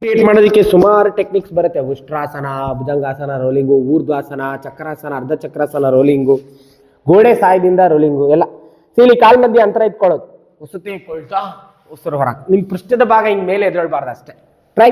Create ಮಾಡೋದಕ್ಕೆ ಸುಮಾರು techniques ಬರುತ್ತೆ. ಉಷ್ಟ್ರಾಸನ, ಭುಜಂಗಾಸನ ರೋಲಿಂಗು, ಊರ್ಧ್ವಾಸನ, ಚಕ್ರಾಸನ, ಅರ್ಧ ಚಕ್ರಾಸನ ರೋಲಿಂಗು, ಗೋಡೆ ಸಾಯದಿಂದ ರೋಲಿಂಗು ಎಲ್ಲ. ಇಲ್ಲಿ ಕಾಲ್ ಮಧ್ಯೆ ಅಂತರ ಇಟ್ಕೊಳ್ಳೋದು, ಉಸುತಿ ಕೊಳ್ತಾ ಉಸಿರು ಹೊರಗೆ. ನಿಮ್ಮ ಪೃಷ್ಠದ ಭಾಗ ಹಿಂಗೆ ಮೇಲೆ ಎದುರಳ್ಬಾರ್ದು ಅಷ್ಟೇ. ಟ್ರೈ.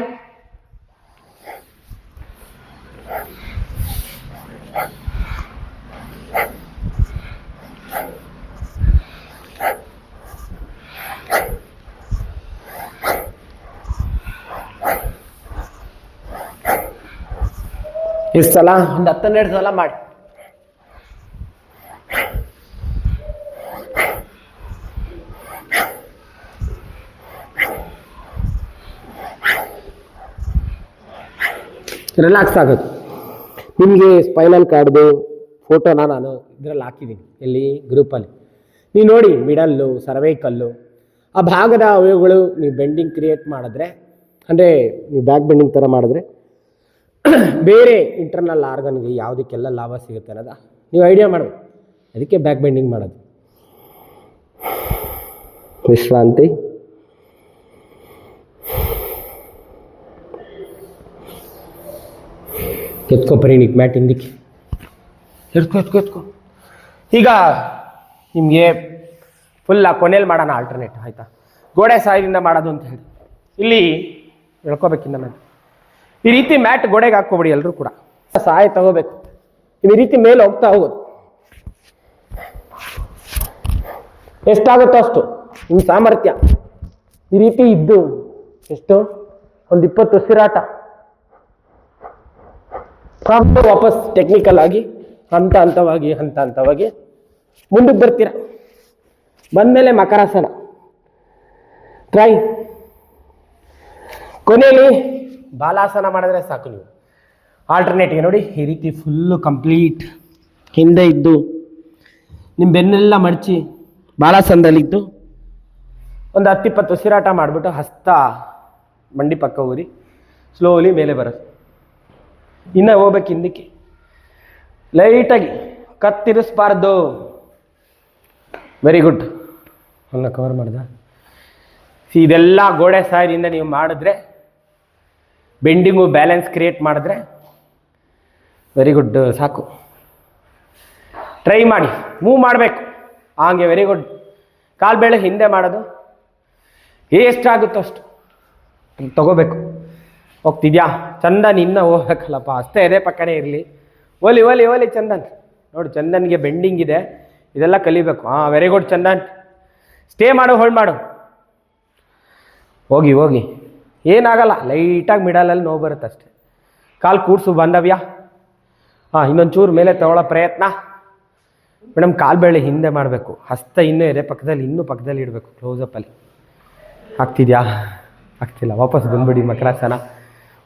ಎಷ್ಟು ಸಲ? ಒಂದು 10-12 ಸಲ ಮಾಡಿ. ರಿಲ್ಯಾಕ್ಸ್ ಆಗೋದು. ನಿಮಗೆ ಸ್ಪೈನಲ್ ಕಾರ್ಡ್ದು ಫೋಟೋನ ನಾನು ಇದರಲ್ಲಿ ಹಾಕಿದ್ದೀನಿ, ಎಲ್ಲಿ ಗ್ರೂಪಲ್ಲಿ. ನೀವು ನೋಡಿ, ಮಿಡಲ್ಲು, ಸರ್ವೈಕಲ್ಲು, ಆ ಭಾಗದ ಅವಯವಗಳು ನೀವು ಬೆಂಡಿಂಗ್ ಕ್ರಿಯೇಟ್ ಮಾಡಿದ್ರೆ, ಅಂದರೆ ನೀವು ಬ್ಯಾಕ್ ಬೆಂಡಿಂಗ್ ಥರ ಮಾಡಿದ್ರೆ ಬೇರೆ ಇಂಟರ್ನಲ್ ಆರ್ಗನ್ಗೆ ಯಾವುದಕ್ಕೆಲ್ಲ ಲಾಭ ಸಿಗುತ್ತೆ ಅನ್ನೋದು ನೀವು ಐಡಿಯಾ ಮಾಡಬೇಕು. ಅದಕ್ಕೆ ಬ್ಯಾಕ್ ಬೆಂಡಿಂಗ್ ಮಾಡೋದು. ವಿಶ್ರಾಂತಿ. ಎತ್ಕೋ ಪರಿಣಿಕ್ ಮ್ಯಾಟ್ ಹಿಂದಕ್ಕೆ ಎತ್ಕೋ. ಈಗ ನಿಮಗೆ ಫುಲ್ ಕೊನೆಯಲ್ಲಿ ಮಾಡೋಣ ಆಲ್ಟರ್ನೇಟ್, ಆಯಿತಾ? ಗೋಡೆ ಸಹಾಯದಿಂದ ಮಾಡೋದು ಅಂತ ಹೇಳಿ ಇಲ್ಲಿ ಹೇಳ್ಕೋಬೇಕಿಂದ ಮೇಲೆ ಈ ರೀತಿ ಮ್ಯಾಟ್ ಗೋಡೆಗೆ ಹಾಕ್ಕೋಬೇಡಿ. ಎಲ್ಲರೂ ಕೂಡ ಸಹಾಯ ತಗೋಬೇಕು. ಈ ರೀತಿ ಮೇಲೆ ಹೋಗ್ತಾ ಹೋಗೋದು. ಎಷ್ಟಾಗುತ್ತೋ ಅಷ್ಟು ನಿಮ್ಮ ಸಾಮರ್ಥ್ಯ. ಈ ರೀತಿ ಇದ್ದು ಎಷ್ಟು ಒಂದು 20 ಉಸಿರಾಟ. ವಾಪಸ್ ಟೆಕ್ನಿಕಲ್ ಆಗಿ ಹಂತ ಹಂತವಾಗಿ ಮುಂದಕ್ಕೆ ಬರ್ತೀರ. ಬಂದಮೇಲೆ ಮಕರಾಸನ ಟ್ರೈ. ಕೊನೆಯಲ್ಲಿ ಬಾಲಾಸನ ಮಾಡಿದ್ರೆ ಸಾಕು. ನೀವು ಆಲ್ಟರ್ನೇಟ್ಗೆ ನೋಡಿ, ಈ ರೀತಿ ಫುಲ್ಲು ಕಂಪ್ಲೀಟ್ ಹಿಂದೆ ಇದ್ದು ನಿಮ್ಮ ಬೆನ್ನೆಲ್ಲ ಮಡಚಿ ಬಾಲಾಸನದಲ್ಲಿದ್ದು ಒಂದು 10-20 ಉಸಿರಾಟ ಮಾಡಿಬಿಟ್ಟು ಹಸ್ತ ಮಂಡಿ ಪಕ್ಕ ಊರಿ ಸ್ಲೋಲಿ ಮೇಲೆ ಬರೋದು. ಇನ್ನು ಹೋಗ್ಬೇಕು ಹಿಂದಕ್ಕೆ. ಲೈಟಾಗಿ ಕತ್ತಿರಿಸ್ಬಾರ್ದು. Very good. ಅನ್ನ ಕವರ್ ಮಾಡ್ದ. ಇದೆಲ್ಲ ಗೋಡೆ ಸಹಾಯದಿಂದ ನೀವು ಮಾಡಿದ್ರೆ, ಬೆಂಡಿಂಗು ಬ್ಯಾಲೆನ್ಸ್ ಕ್ರಿಯೇಟ್ ಮಾಡಿದ್ರೆ ವೆರಿ ಗುಡ್. ಸಾಕು. ಟ್ರೈ ಮಾಡಿ, ಮೂವ್ ಮಾಡಬೇಕು ಹಾಗೆ. Very good. ಕಾಲು ಬೇಳೆ ಹಿಂದೆ ಮಾಡೋದು. ಎಷ್ಟಾಗುತ್ತೋ ಅಷ್ಟು ತಗೋಬೇಕು. ಹೋಗ್ತಿದ್ಯಾ ಚಂದನ್? ಇನ್ನೂ ಹೋಗ್ಬೇಕಲ್ಲಪ್ಪ. ಅಷ್ಟೇ ಎದೆ ಪಕ್ಕನೇ ಇರಲಿ. ಓಲಿ ಚಂದನ್. ನೋಡಿ, ಚಂದನ್ಗೆ ಬೆಂಡಿಂಗ್ ಇದೆ, ಇದೆಲ್ಲ ಕಲಿಬೇಕು. ಹಾಂ, ವೆರಿ ಗುಡ್ ಚಂದನ್. ಸ್ಟೇ ಮಾಡು, ಹೋಲ್ಡ್ ಮಾಡು. ಹೋಗಿ ಏನಾಗಲ್ಲ. ಲೈಟಾಗಿ ಮಿಡಲಲ್ಲಿ ನೋವು ಬರುತ್ತೆ ಅಷ್ಟೆ. ಕಾಲು ಕೂಡ್ಸು ಬಾಂಧವ್ಯ. ಹಾಂ, ಇನ್ನೊಂದು ಚೂರು ಮೇಲೆ ತಗೊಳ್ಳೋ ಪ್ರಯತ್ನ. ಮೇಡಮ್, ಕಾಲು ಬೇಳೆ ಹಿಂದೆ ಮಾಡಬೇಕು. ಹಸ್ತ ಇನ್ನೂ ಎದೆ ಪಕ್ಕದಲ್ಲಿ, ಇನ್ನೂ ಪಕ್ಕದಲ್ಲಿ ಇಡಬೇಕು ಕ್ಲೋಸಪ್ಪಲ್ಲಿ. ಆಗ್ತಿದ್ಯಾ? ಆಗ್ತಿಲ್ಲ. ವಾಪಸ್ ಬಂದ್ಬಿಡಿ ಮಕರಾಸನ.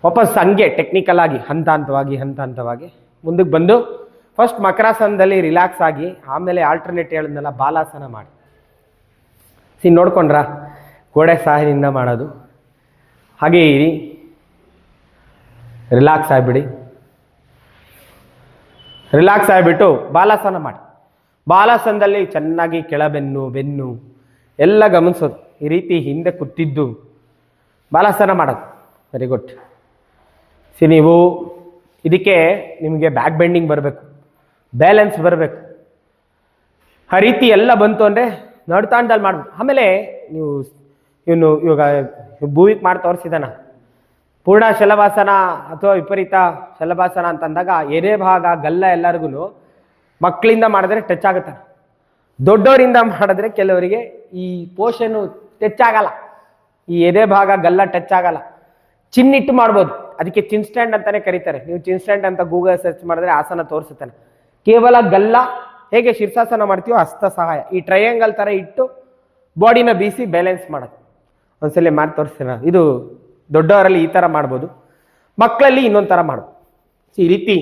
ವಾಪಸ್ ಹಂಗೆ ಟೆಕ್ನಿಕಲ್ ಆಗಿ ಹಂತ ಹಂತವಾಗಿ ಮುಂದಕ್ಕೆ ಬಂದು ಫಸ್ಟ್ ಮಕರಾಸನದಲ್ಲಿ ರಿಲ್ಯಾಕ್ಸ್ ಆಗಿ, ಆಮೇಲೆ ಆಲ್ಟರ್ನೇಟ್ ಹೇಳಿದ್ನೆಲ್ಲ ಬಾಲಾಸನ ಮಾಡಿ. ನೋಡ್ಕೊಂಡ್ರ? ಗೋಡೆ ಸಹಾಯದಿಂದ ಮಾಡೋದು. ಹಾಗೇ ಇರಿ, ರಿಲ್ಯಾಕ್ಸ್ ಆಗಿಬಿಟ್ಟು ಬಾಲಾಸನ ಮಾಡಿ. ಬಾಲಾಸನದಲ್ಲಿ ಚೆನ್ನಾಗಿ ಬೆನ್ನು ಎಲ್ಲ ಗಮನಿಸೋದು. ಈ ರೀತಿ ಹಿಂದೆ ಕೂತಿದ್ದು ಬಾಲಾಸನ ಮಾಡೋದು. Very good. ನೀವು ಇದಕ್ಕೆ ನಿಮಗೆ ಬ್ಯಾಕ್ ಬೆಂಡಿಂಗ್ ಬರಬೇಕು, ಬ್ಯಾಲೆನ್ಸ್ ಬರಬೇಕು. ಆ ರೀತಿ ಎಲ್ಲ ಬಂತು ಅಂದರೆ ನಡ್ತಾಂಡಲ್ಲಿ ಮಾಡ್ಬೇಕು. ಆಮೇಲೆ ನೀವು ಇವಾಗ ಭೂವಿಗೆ ಮಾಡಿ ತೋರಿಸಿದಾನ ಪೂರ್ಣ ಶಲಭಾಸನ ಅಥವಾ ವಿಪರೀತ ಶಲಭಾಸನ ಅಂತಂದಾಗ ಎದೆ ಭಾಗ ಗಲ್ಲ ಎಲ್ಲರಿಗೂ ಮಕ್ಕಳಿಂದ ಮಾಡಿದ್ರೆ ಟಚ್ ಆಗುತ್ತೆ. ದೊಡ್ಡವರಿಂದ ಮಾಡಿದ್ರೆ ಕೆಲವರಿಗೆ ಈ ಪೋಷನು ಟಚ್ ಆಗಲ್ಲ. ಈ ಎದೆ ಭಾಗ ಗಲ್ಲ ಟಚ್ ಆಗಲ್ಲ. ಚಿನ್ನಿಟ್ಟು ಮಾಡ್ಬೋದು. ಅದಕ್ಕೆ ಚಿನ್ ಸ್ಟ್ಯಾಂಡ್ ಅಂತಾನೆ ಕರೀತಾರೆ. ನೀವು ಚಿನ್ ಸ್ಟ್ಯಾಂಡ್ ಅಂತ ಗೂಗಲ್ ಸರ್ಚ್ ಮಾಡಿದ್ರೆ ಆಸನ ತೋರಿಸುತ್ತಾನೆ. ಕೇವಲ ಗಲ್ಲ ಹೇಗೆ ಶೀರ್ಷಾಸನ ಮಾಡ್ತೀವೋ ಹಸ್ತ ಸಹಾಯ ಈ ಟ್ರಯಾಂಗಲ್ ಥರ ಇಟ್ಟು ಬಾಡಿನ ಬೀಸಿ ಬ್ಯಾಲೆನ್ಸ್ ಮಾಡೋದು. ಒಂದ್ಸಲ ಮಾಡಿ ತೋರಿಸ್ತೀನಿ. ಇದು ದೊಡ್ಡವರಲ್ಲಿ ಈ ಥರ ಮಾಡ್ಬೋದು, ಮಕ್ಕಳಲ್ಲಿ ಇನ್ನೊಂದು ಥರ ಮಾಡ್ಬೋದು. ಈ ರೀತಿ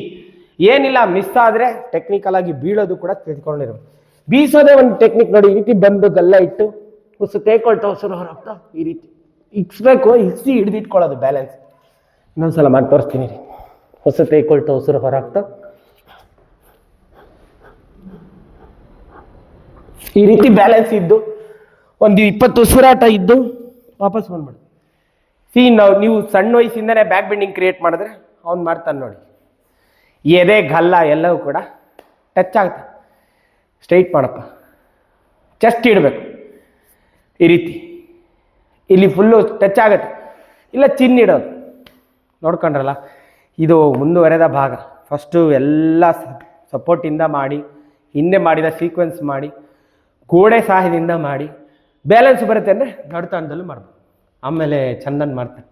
ಏನಿಲ್ಲ, ಮಿಸ್ ಆದರೆ ಟೆಕ್ನಿಕಲ್ ಆಗಿ ಬೀಳೋದು ಕೂಡ ತಿಳ್ಕೊಂಡಿರೋದು. ಬೀಸೋದೇ ಒಂದು ಟೆಕ್ನಿಕ್ ನೋಡಿ. ಈ ರೀತಿ ಬಂದು ಗಲ್ಲ ಇಟ್ಟು ಉಸು ತೇಕೊಳ್ತಾ ಉಸಿರು ಹೊರಗ್ತಾ ಈ ರೀತಿ ಇಕ್ಸ್ಬೇಕು. ಇಕ್ಸಿ ಹಿಡಿದಿಟ್ಕೊಳ್ಳೋದು ಬ್ಯಾಲೆನ್ಸ್. ಇನ್ನೊಂದ್ಸಲ ಮಾಡಿ ತೋರಿಸ್ತೀನಿ ರೀ. ಉಸು ತೇಕೊಳ್ತಾ ಉಸಿರು ಹೊರಗ್ತಾ ಈ ರೀತಿ ಬ್ಯಾಲೆನ್ಸ್ ಇದ್ದು ಒಂದು 20 ಉಸಿರಾಟ ಇದ್ದು ವಾಪಸ್ ಬಂದ್ಬಿಡು. ನೀವು ಸಣ್ಣ ವಯಸ್ಸಿಂದನೇ ಬ್ಯಾಕ್ ಬೆಂಡಿಂಗ್ ಕ್ರಿಯೇಟ್ ಮಾಡಿದ್ರೆ ಅವ್ನು ಮಾಡ್ತಾನೆ ನೋಡಿ. ಎದೆ ಗಲ್ಲ ಎಲ್ಲವೂ ಕೂಡ ಟಚ್ ಆಗುತ್ತೆ. ಸ್ಟ್ರೈಟ್ ಮಾಡಪ್ಪ, ಚೆಸ್ಟ್ ಇಡಬೇಕು ಈ ರೀತಿ, ಇಲ್ಲಿ ಫುಲ್ಲು ಟಚ್ ಆಗುತ್ತೆ. ಇಲ್ಲ ಚಿನ್ನ ಇಡೋದು, ನೋಡ್ಕೊಂಡ್ರಲ್ಲ, ಇದು ಮುಂದುವರೆದ ಭಾಗ. ಫಸ್ಟು ಎಲ್ಲ ಸಪೋರ್ಟಿಂದ ಮಾಡಿ, ಹಿಂದೆ ಮಾಡಿದ ಸೀಕ್ವೆನ್ಸ್ ಮಾಡಿ, ಗೋಡೆ ಸಹಾಯದಿಂದ ಮಾಡಿ, ಬ್ಯಾಲೆನ್ಸ್ ಬರುತ್ತೆ ಅಂದರೆ ನಡುತಾಣದಲ್ಲೂ ಮಾಡ್ಬೋದು. ಆಮೇಲೆ ಚಂದನ್ ಮಾಡ್ತಾರೆ.